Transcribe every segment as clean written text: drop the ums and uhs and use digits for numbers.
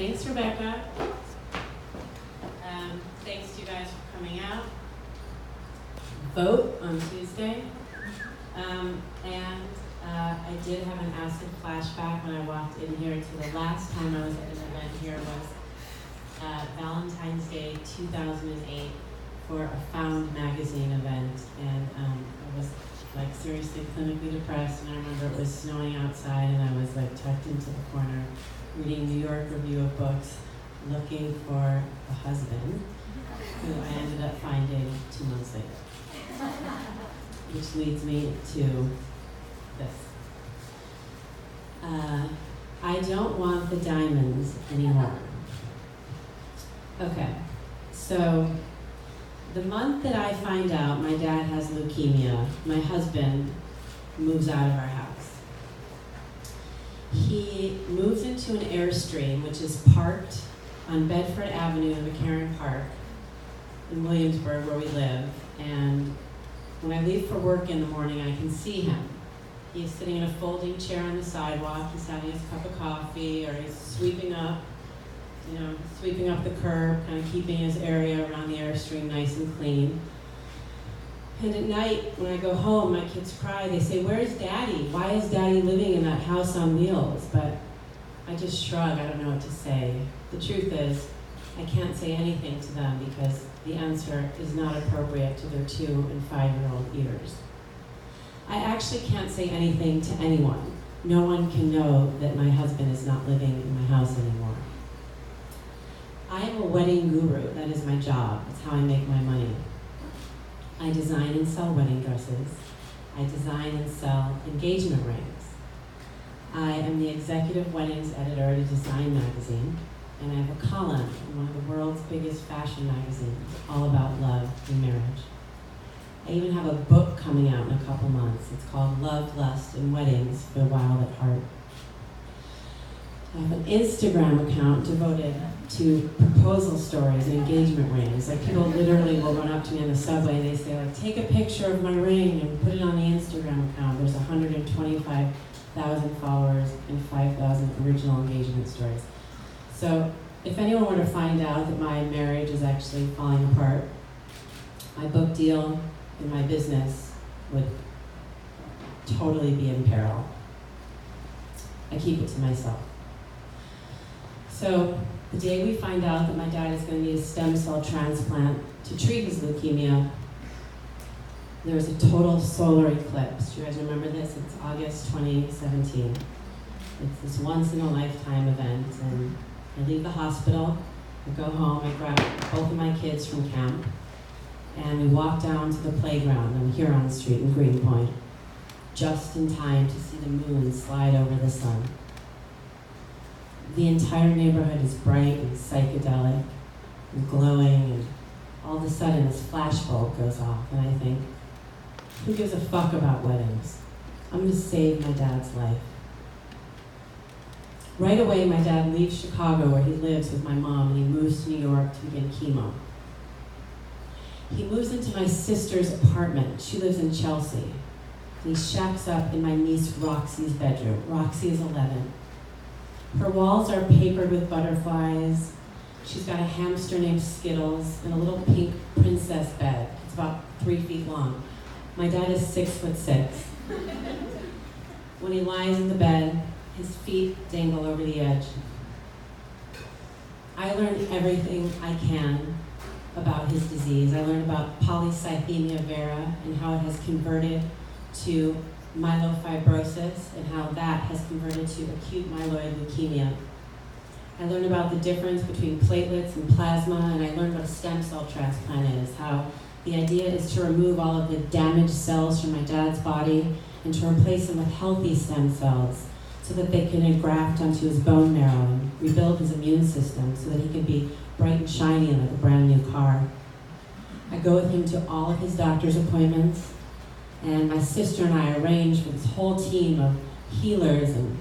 Thanks, Rebecca. Thanks to you guys for coming out. Vote on Tuesday. I did have an acid flashback when I walked in here to the last time I was at an event here was Valentine's Day 2008 for a Found magazine event, and I was like seriously clinically depressed, and I remember it was snowing outside and I was like tucked into the corner reading New York Review of Books, looking for a husband who I ended up finding 2 months later. Which leads me to this. I don't want the diamonds anymore. Okay, so the month that I find out my dad has leukemia, my husband moves out of our house. He moves into an Airstream, which is parked on Bedford Avenue in McCarran Park in Williamsburg, where we live. And when I leave for work in the morning, I can see him. He's sitting in a folding chair on the sidewalk. He's having his cup of coffee, or he's sweeping up the curb, kind of keeping his area around the Airstream nice and clean. And at night, when I go home, my kids cry. They say, "Where's Daddy? Why is Daddy living in that house on wheels?" But I just shrug. I don't know what to say. The truth is, I can't say anything to them because the answer is not appropriate to their 2- and 5-year-old ears. I actually can't say anything to anyone. No one can know that my husband is not living in my house anymore. I am a wedding guru. That is my job. That's how I make my money. I design and sell wedding dresses. I design and sell engagement rings. I am the executive weddings editor at a design magazine, and I have a column in one of the world's biggest fashion magazines all about love and marriage. I even have a book coming out in a couple months. It's called Love, Lust, and Weddings for the Wild at Heart. I have an Instagram account devoted to proposal stories and engagement rings. Like, people literally will run up to me on the subway and they say, like, "Take a picture of my ring and put it on the Instagram account." There's 125,000 followers and 5,000 original engagement stories. So if anyone were to find out that my marriage is actually falling apart, my book deal and my business would totally be in peril. I keep it to myself. So the day we find out that my dad is going to need a stem cell transplant to treat his leukemia, there was a total solar eclipse. Do you guys remember this? It's August 2017. It's this once-in-a-lifetime event, and I leave the hospital, I go home, I grab both of my kids from camp, and we walk down to the playground on Huron Street in Greenpoint, just in time to see the moon slide over the sun. The entire neighborhood is bright and psychedelic and glowing, and all of a sudden this flashbulb goes off, and I think, who gives a fuck about weddings? I'm gonna save my dad's life. Right away, my dad leaves Chicago, where he lives with my mom, and he moves to New York to begin chemo. He moves into my sister's apartment. She lives in Chelsea. And he shacks up in my niece Roxy's bedroom. Roxy is 11. Her walls are papered with butterflies. She's got a hamster named Skittles and a little pink princess bed. It's about 3 feet long. My dad is 6'6". When he lies in the bed, his feet dangle over the edge. I learned everything I can about his disease. I learned about polycythemia vera and how it has converted to myelofibrosis and how that has converted to acute myeloid leukemia. I learned about the difference between platelets and plasma, and I learned what a stem cell transplant is, how the idea is to remove all of the damaged cells from my dad's body and to replace them with healthy stem cells so that they can engraft onto his bone marrow and rebuild his immune system so that he can be bright and shiny and like a brand new car. I go with him to all of his doctor's appointments, and my sister and I arrange for this whole team of healers and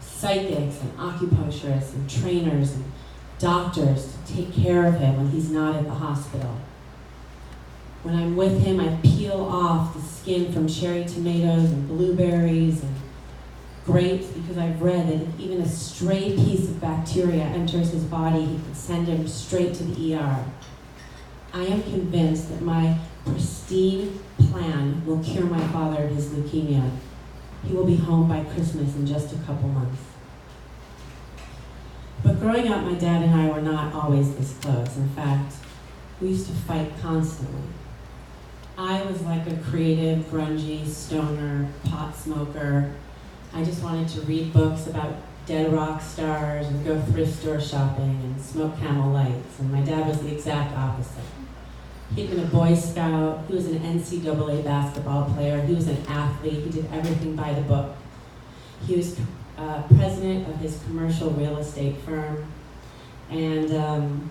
psychics and acupuncturists and trainers and doctors to take care of him when he's not at the hospital. When I'm with him, I peel off the skin from cherry tomatoes and blueberries and great because I've read that if even a stray piece of bacteria enters his body, he can send him straight to the ER. I am convinced that my pristine plan will cure my father of his leukemia. He will be home by Christmas in just a couple months. But growing up, my dad and I were not always this close. In fact, we used to fight constantly. I was like a creative, grungy, stoner, pot smoker. I just wanted to read books about dead rock stars and go thrift store shopping and smoke Camel Lights. And my dad was the exact opposite. He'd been a Boy Scout. He was an NCAA basketball player. He was an athlete. He did everything by the book. He was president of his commercial real estate firm. And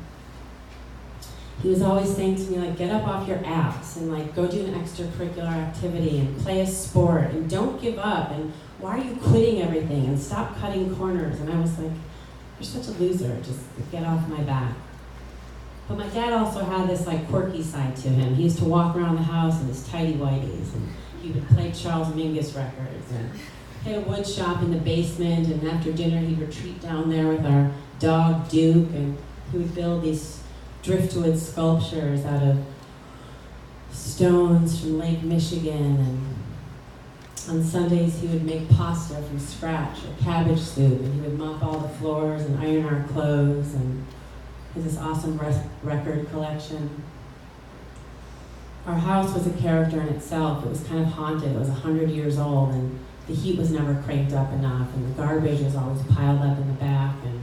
he was always saying to me, like, get up off your ass and like go do an extracurricular activity and play a sport and don't give up and why are you quitting everything and stop cutting corners? And I was like, you're such a loser, just get off my back. But my dad also had this like quirky side to him. He used to walk around the house in his tighty whities and he would play Charles Mingus records and hit a wood shop in the basement, and after dinner he'd retreat down there with our dog Duke, and he would build these driftwood sculptures out of stones from Lake Michigan, and on Sundays he would make pasta from scratch or cabbage soup, and he would mop all the floors and iron our clothes, and he has this awesome record collection. Our house was a character in itself. It was kind of haunted. It was 100 years old, and the heat was never cranked up enough, and the garbage was always piled up in the back, and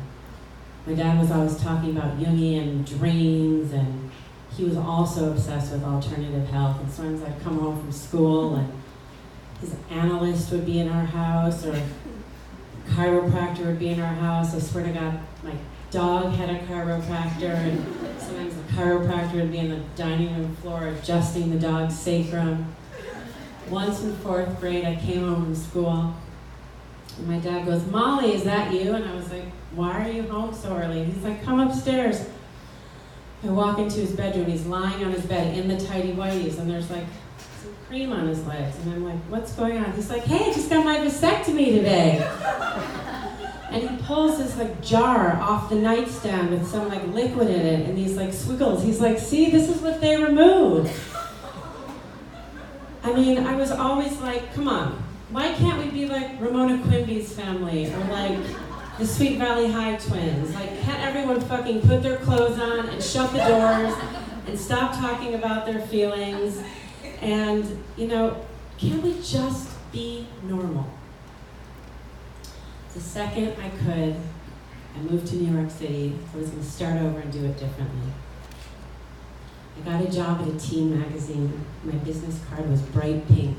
my dad was always talking about Jungian dreams, and he was also obsessed with alternative health. And sometimes I'd come home from school, and his analyst would be in our house, or a chiropractor would be in our house. I swear to God, my dog had a chiropractor, and sometimes the chiropractor would be in the dining room floor adjusting the dog's sacrum. Once in 4th grade, I came home from school, and my dad goes, Molly, is that you? And I was like, why are you home so early? And he's like, come upstairs. I walk into his bedroom. He's lying on his bed in the tighty whities, and there's like some cream on his legs. And I'm like, what's going on? He's like, hey, I just got my vasectomy today. And he pulls this like jar off the nightstand with some like liquid in it and these like squiggles. He's like, see, this is what they removed. I mean, I was always like, come on, why can't we be like Ramona Quimby's family or like the Sweet Valley High twins? Like, can't everyone fucking put their clothes on and shut the doors and stop talking about their feelings? And, you know, can't we just be normal? The second I could, I moved to New York City. I was going to start over and do it differently. I got a job at a teen magazine. My business card was bright pink.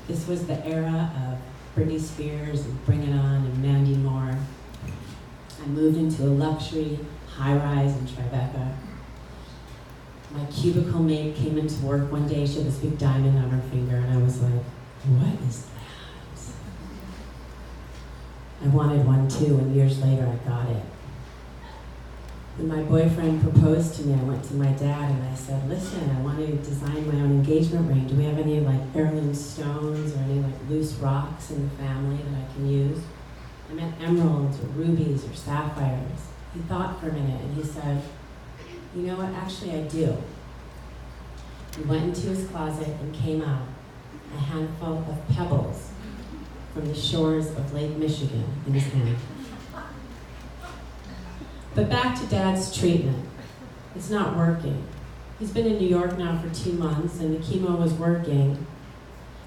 This was the era of Britney Spears and Bring It On and Mandy Moore. I moved into a luxury high-rise in Tribeca. My cubicle mate came into work one day. She had this big diamond on her finger, and I was like, what is that? I wanted one too, and years later I got it. When my boyfriend proposed to me, I went to my dad and I said, listen, I want to design my own engagement ring. Do we have any like heirloom stones or any like loose rocks in the family that I can use? I meant emeralds or rubies or sapphires. He thought for a minute and he said, you know what, actually I do. He went into his closet and came out a handful of pebbles from the shores of Lake Michigan in his hand. But back to Dad's treatment. It's not working. He's been in New York now for 2 months, and the chemo was working,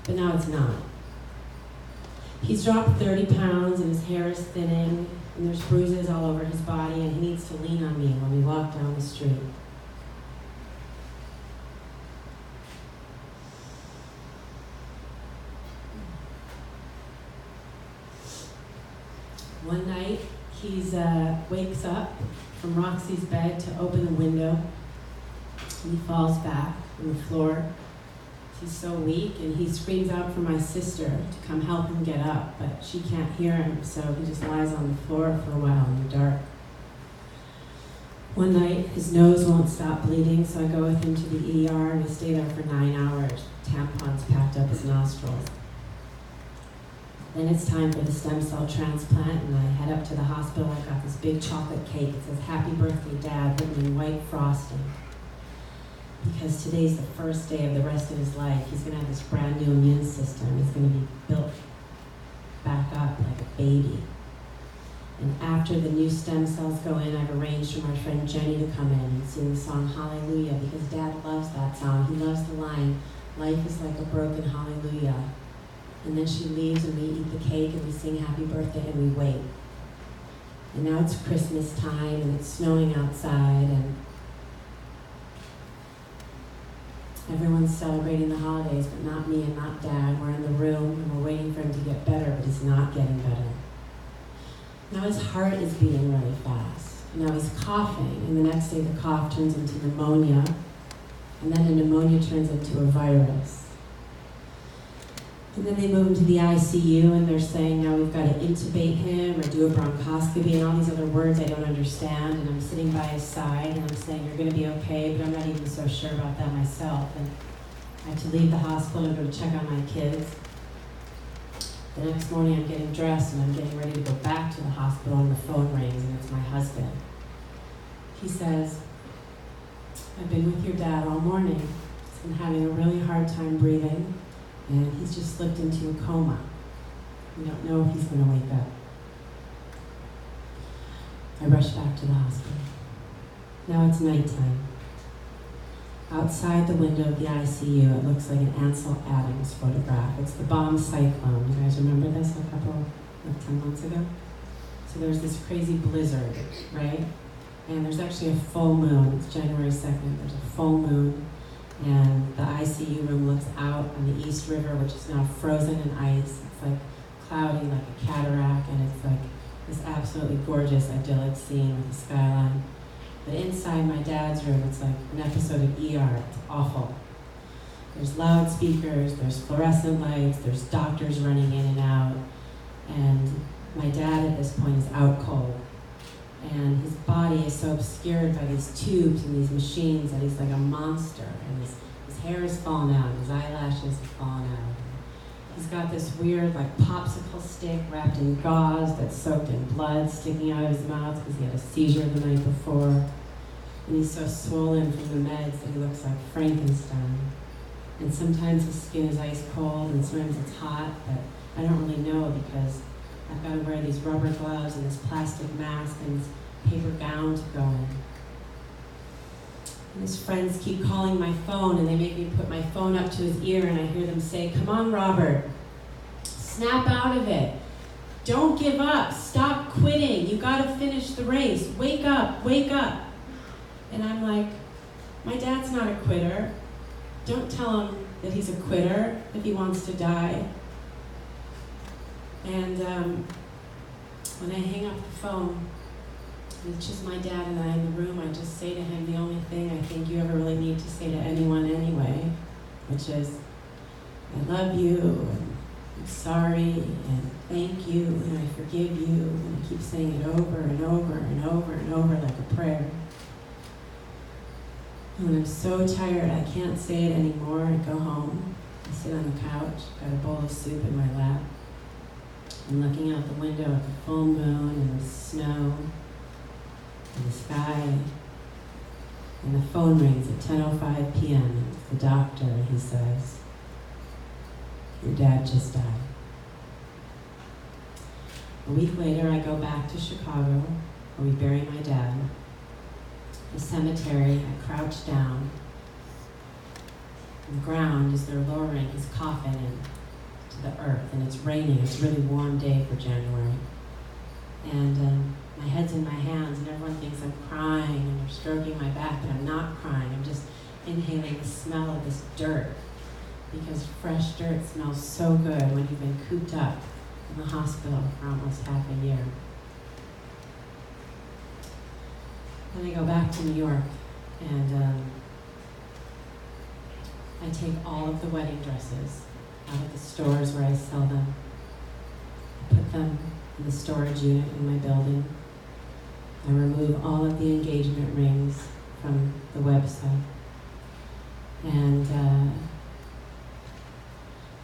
but now it's not. He's dropped 30 pounds, and his hair is thinning, and there's bruises all over his body, and he needs to lean on me when we walk down the street. One night, he wakes up from Roxy's bed to open the window, and he falls back on the floor. He's so weak, and he screams out for my sister to come help him get up, but she can't hear him, so he just lies on the floor for a while in the dark. One night, his nose won't stop bleeding, so I go with him to the ER, and we stay there for 9 hours, tampons packed up his nostrils. Then it's time for the stem cell transplant, and I head up to the hospital. I've got this big chocolate cake. It says, "Happy birthday, Dad," written in white frosting. Because today's the first day of the rest of his life. He's gonna have this brand new immune system. He's gonna be built back up like a baby. And after the new stem cells go in, I've arranged for my friend Jenny to come in and sing the song Hallelujah, because Dad loves that song. He loves the line, "Life is like a broken hallelujah." And then she leaves and we eat the cake and we sing happy birthday and we wait. And now it's Christmas time and it's snowing outside and everyone's celebrating the holidays, but not me and not Dad. We're in the room and we're waiting for him to get better, but he's not getting better. Now his heart is beating really fast. Now he's coughing, and the next day the cough turns into pneumonia, and then the pneumonia turns into a virus. And then they move him to the ICU, and they're saying now we've got to intubate him or do a bronchoscopy and all these other words I don't understand. And I'm sitting by his side, and I'm saying, "You're going to be okay," but I'm not even so sure about that myself. And I have to leave the hospital and go to check on my kids. The next morning I'm getting dressed and I'm getting ready to go back to the hospital and the phone rings and it's my husband. He says, "I've been with your dad all morning. He's been having a really hard time breathing and he's just slipped into a coma. We don't know if he's going to wake up." I rush back to the hospital. Now it's nighttime. Outside the window of the ICU, it looks like an Ansel Adams photograph. It's the bomb cyclone. You guys remember this a couple of 10 months ago? So there's this crazy blizzard, right? And there's actually a full moon. It's January 2nd. There's a full moon. And the ICU room looks out on the East River, which is now frozen in ice. It's like cloudy, like a cataract, and it's like this absolutely gorgeous, idyllic scene with the skyline. But inside my dad's room, it's like an episode of ER. It's awful. There's loudspeakers, there's fluorescent lights, there's doctors running in and out. And my dad at this point is out cold. And his body is so obscured by these tubes and these machines that he's like a monster. And his hair is falling out, his eyelashes have fallen out. He's got this weird like popsicle stick wrapped in gauze that's soaked in blood sticking out of his mouth because he had a seizure the night before. And he's so swollen from the meds that he looks like Frankenstein. And sometimes his skin is ice cold and sometimes it's hot, but I don't really know because I've got to wear these rubber gloves and this plastic mask and this paper gown to go in. And his friends keep calling my phone and they make me put my phone up to his ear and I hear them say, "Come on, Robert, snap out of it. Don't give up, stop quitting. You gotta finish the race. Wake up, wake up." And I'm like, my dad's not a quitter. Don't tell him that he's a quitter if he wants to die. And when I hang up the phone, it's just my dad and I in the room, I just say to him the only thing I think you ever really need to say to anyone anyway, which is, "I love you, and I'm sorry, and thank you, and I forgive you," and I keep saying it over and over and over and over like a prayer. And when I'm so tired I can't say it anymore, I go home, I sit on the couch, got a bowl of soup in my lap, I'm looking out the window at the full moon and the snow, in the sky, and the phone rings at 10:05 p.m. and it's the doctor and he says, "Your dad just died." A week later I go back to Chicago where we bury my dad. The cemetery, I crouch down. On the ground as they're lowering his coffin into the earth and it's raining. It's a really warm day for January. And my head's in my hands and everyone thinks I'm crying and they're stroking my back, but I'm not crying. I'm just inhaling the smell of this dirt because fresh dirt smells so good when you've been cooped up in the hospital for almost half a year. Then I go back to New York and I take all of the wedding dresses out of the stores where I sell them. I put them in the storage unit in my building. I remove all of the engagement rings from the website. And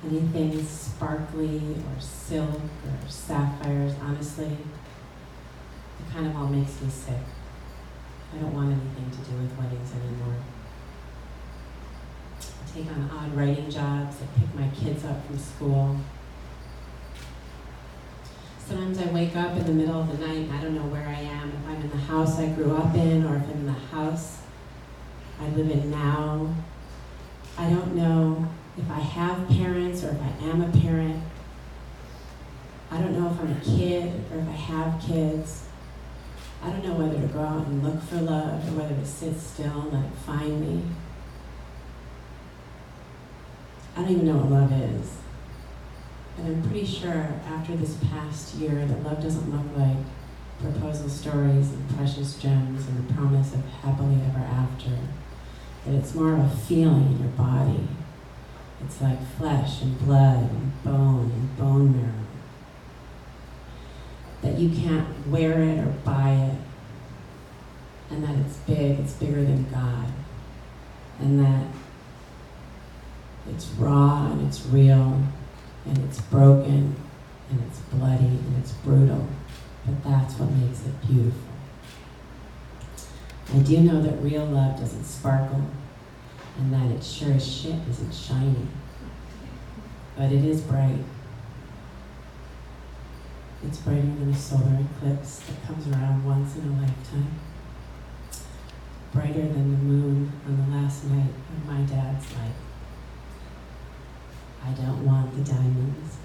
anything sparkly or silk or sapphires, honestly, it kind of all makes me sick. I don't want anything to do with weddings anymore. I take on odd writing jobs. I pick my kids up from school. Sometimes I wake up in the middle of the night and I don't know where I am, if I'm in the house I grew up in or if I'm in the house I live in now. I don't know if I have parents or if I am a parent. I don't know if I'm a kid or if I have kids. I don't know whether to go out and look for love or whether to sit still and let it find me. I don't even know what love is. And I'm pretty sure after this past year that love doesn't look like proposal stories and precious gems and the promise of happily ever after. That it's more of a feeling in your body. It's like flesh and blood and bone marrow. That you can't wear it or buy it. And that it's big, it's bigger than God. And that it's raw and it's real and it's broken and it's bloody and it's brutal. But that's what makes it beautiful. I do know that real love doesn't sparkle and that it sure as shit isn't shiny. But it is bright. It's brighter than a solar eclipse that comes around once in a lifetime. Brighter than the moon on the last night of my dad's life. I don't want the diamonds.